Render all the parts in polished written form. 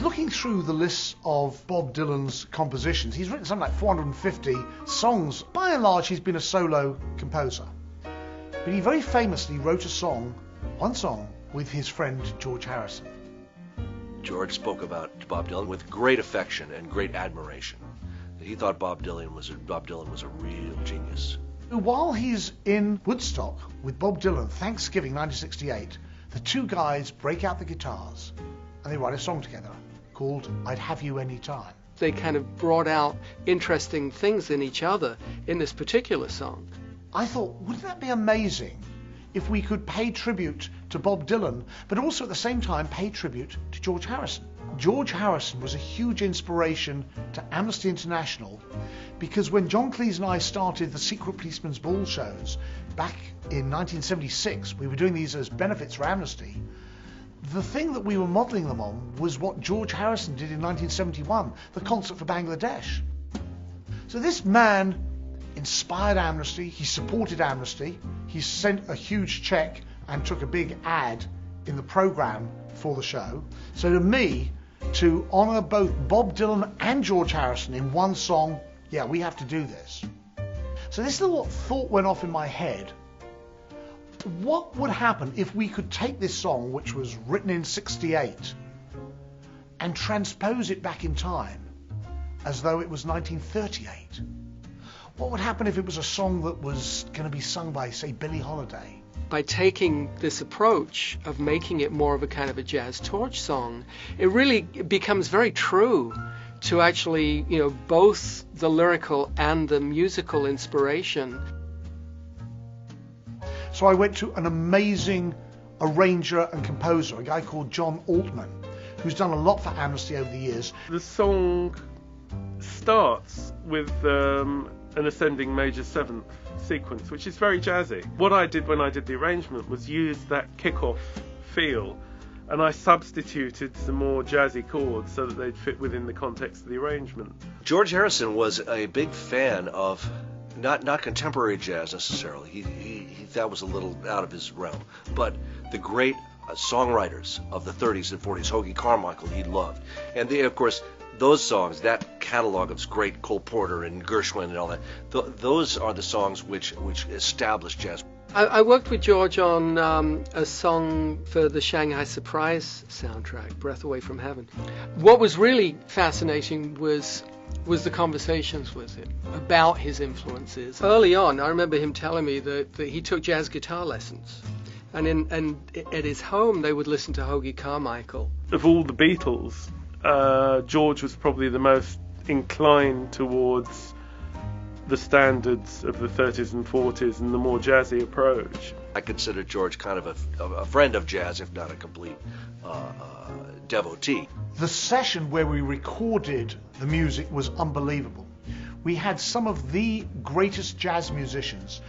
looking through the list of Bob Dylan's compositions. He's written something like 450 songs. By and large, he's been a solo composer. But he very famously wrote one song, with his friend George Harrison. George spoke about Bob Dylan with great affection and great admiration. He thought Bob Dylan was a real genius. While he's in Woodstock with Bob Dylan, Thanksgiving 1968, the two guys break out the guitars and they write a song together called I'd Have You Any Time. They kind of brought out interesting things in each other in this particular song. I thought, wouldn't that be amazing if we could pay tribute to Bob Dylan, but also at the same time pay tribute to George Harrison. George Harrison was a huge inspiration to Amnesty International, because when John Cleese and I started the Secret Policeman's Ball shows back in 1976, we were doing these as benefits for Amnesty. The thing that we were modelling them on was what George Harrison did in 1971, the concert for Bangladesh. So this man inspired Amnesty, he supported Amnesty, he sent a huge check and took a big ad in the programme for the show. So to me, to honour both Bob Dylan and George Harrison in one song, yeah, we have to do this. So this little thought went off in my head. What would happen if we could take this song, which was written in '68, and transpose it back in time as though it was 1938? What would happen if it was a song that was going to be sung by, say, Billie Holiday? By taking this approach of making it more of a kind of a jazz torch song, it really becomes very true to actually, both the lyrical and the musical inspiration. So I went to an amazing arranger and composer, a guy called John Altman, who's done a lot for Amnesty over the years. The song starts with an ascending major seventh sequence, which is very jazzy. What I did when I did the arrangement was use that kick-off feel, and I substituted some more jazzy chords so that they'd fit within the context of the arrangement. George Harrison was a big fan of not contemporary jazz necessarily. He that was a little out of his realm, but the great songwriters of the 30s and 40s, Hoagy Carmichael, he loved, and of course those songs, that catalog of great Cole Porter and Gershwin and all that, those are the songs which established jazz. I worked with George on a song for the Shanghai Surprise soundtrack, Breath Away from Heaven. What was really fascinating was the conversations with him about his influences. Early on, I remember him telling me that he took jazz guitar lessons. And at his home, they would listen to Hoagy Carmichael. Of all the Beatles, George was probably the most inclined towards the standards of the 30s and 40s and the more jazzy approach. I consider George kind of a friend of jazz, if not a complete devotee. The session where we recorded the music was unbelievable. We had some of the greatest jazz musicians.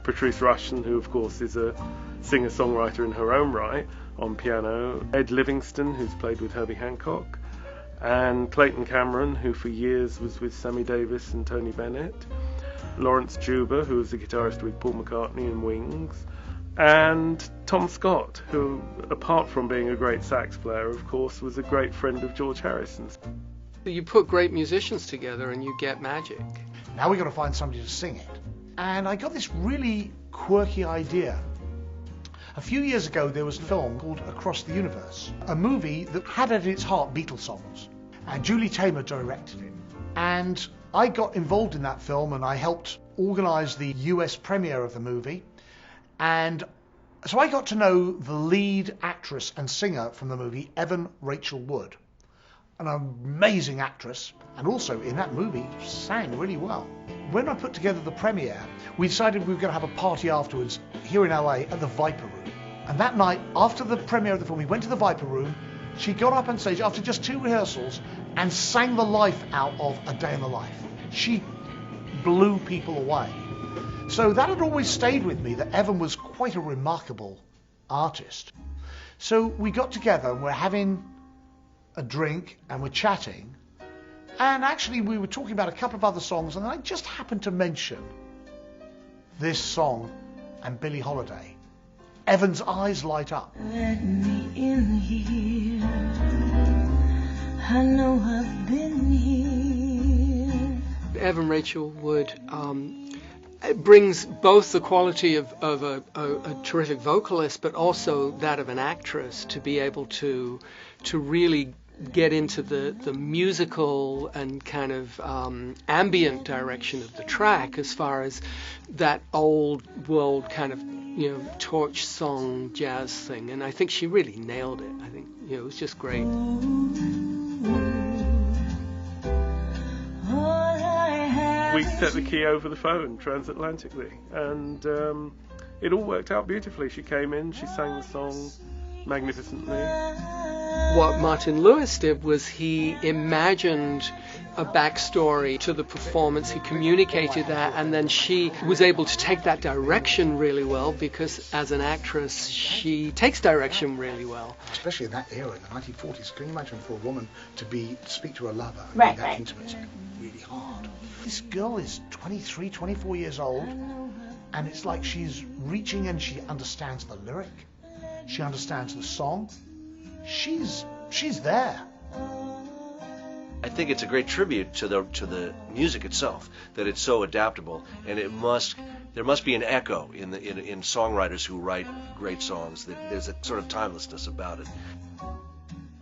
Patrice Rushen, who of course is a singer-songwriter in her own right, on piano. Ed Livingston, who's played with Herbie Hancock. And Clayton Cameron, who for years was with Sammy Davis and Tony Bennett. Lawrence Juba, who was the guitarist with Paul McCartney and Wings. And Tom Scott, who, apart from being a great sax player, of course, was a great friend of George Harrison's. You put great musicians together and you get magic. Now we've got to find somebody to sing it. And I got this really quirky idea. A few years ago there was a film called Across the Universe, a movie that had at its heart Beatles songs. And Julie Taymor directed it. And I got involved in that film and I helped organise the US premiere of the movie. And so I got to know the lead actress and singer from the movie, Evan Rachel Wood. An amazing actress, and also in that movie sang really well. When I put together the premiere, we decided we were going to have a party afterwards here in LA at the Viper Room. And that night, after the premiere of the film, we went to the Viper Room. She got up on stage after just 2 rehearsals and sang the life out of A Day in the Life. She blew people away. So that had always stayed with me, that Evan was quite a remarkable artist. So we got together and we're having a drink and we're chatting. And actually we were talking about a couple of other songs, and I just happened to mention this song and Billie Holiday. Evan's eyes light up. Let me in here. know I've been here. Evan Rachel Wood it brings both the quality of a terrific vocalist, but also that of an actress, to be able to really get into the musical and kind of ambient direction of the track, as far as that old world kind of, you know, torch song jazz thing. And I think she really nailed it. I think, you know, it was just great. We set the key over the phone transatlantically, and it all worked out beautifully. She came in, she sang the song magnificently. What Martin Lewis did was he imagined a backstory to the performance, he communicated that, and then she was able to take that direction really well, because as an actress she takes direction really well. Especially in that era, in the 1940s, can you imagine for a woman to speak to a lover and Right, be that right. intimate? Really hard. This girl is 23, 24 years old, and it's like she's reaching and she understands the lyric, she understands the song, she's there. I think it's a great tribute to the music itself, that it's so adaptable, and there must be an echo in songwriters who write great songs. That there's a sort of timelessness about it.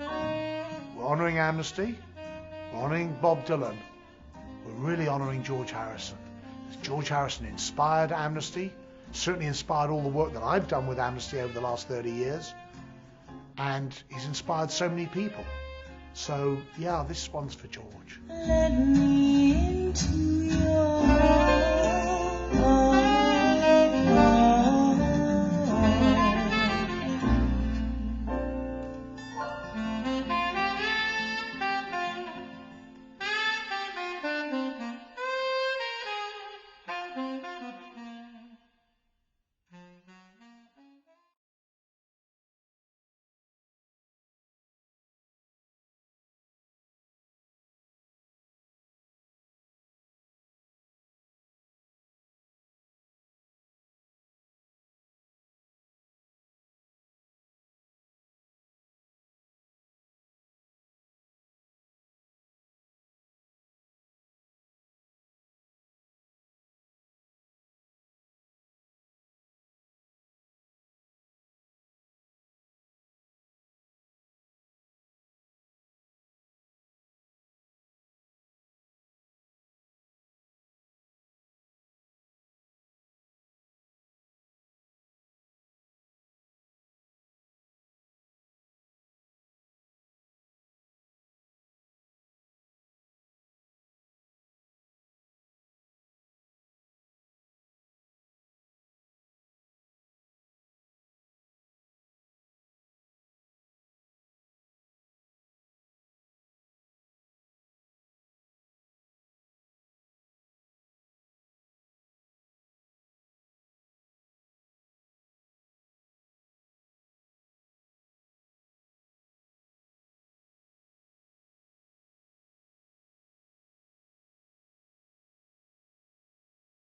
We're honouring Amnesty, we're honouring Bob Dylan, we're really honouring George Harrison. George Harrison inspired Amnesty, certainly inspired all the work that I've done with Amnesty over the last 30 years, and he's inspired so many people. So yeah, this one's for George. Let me into your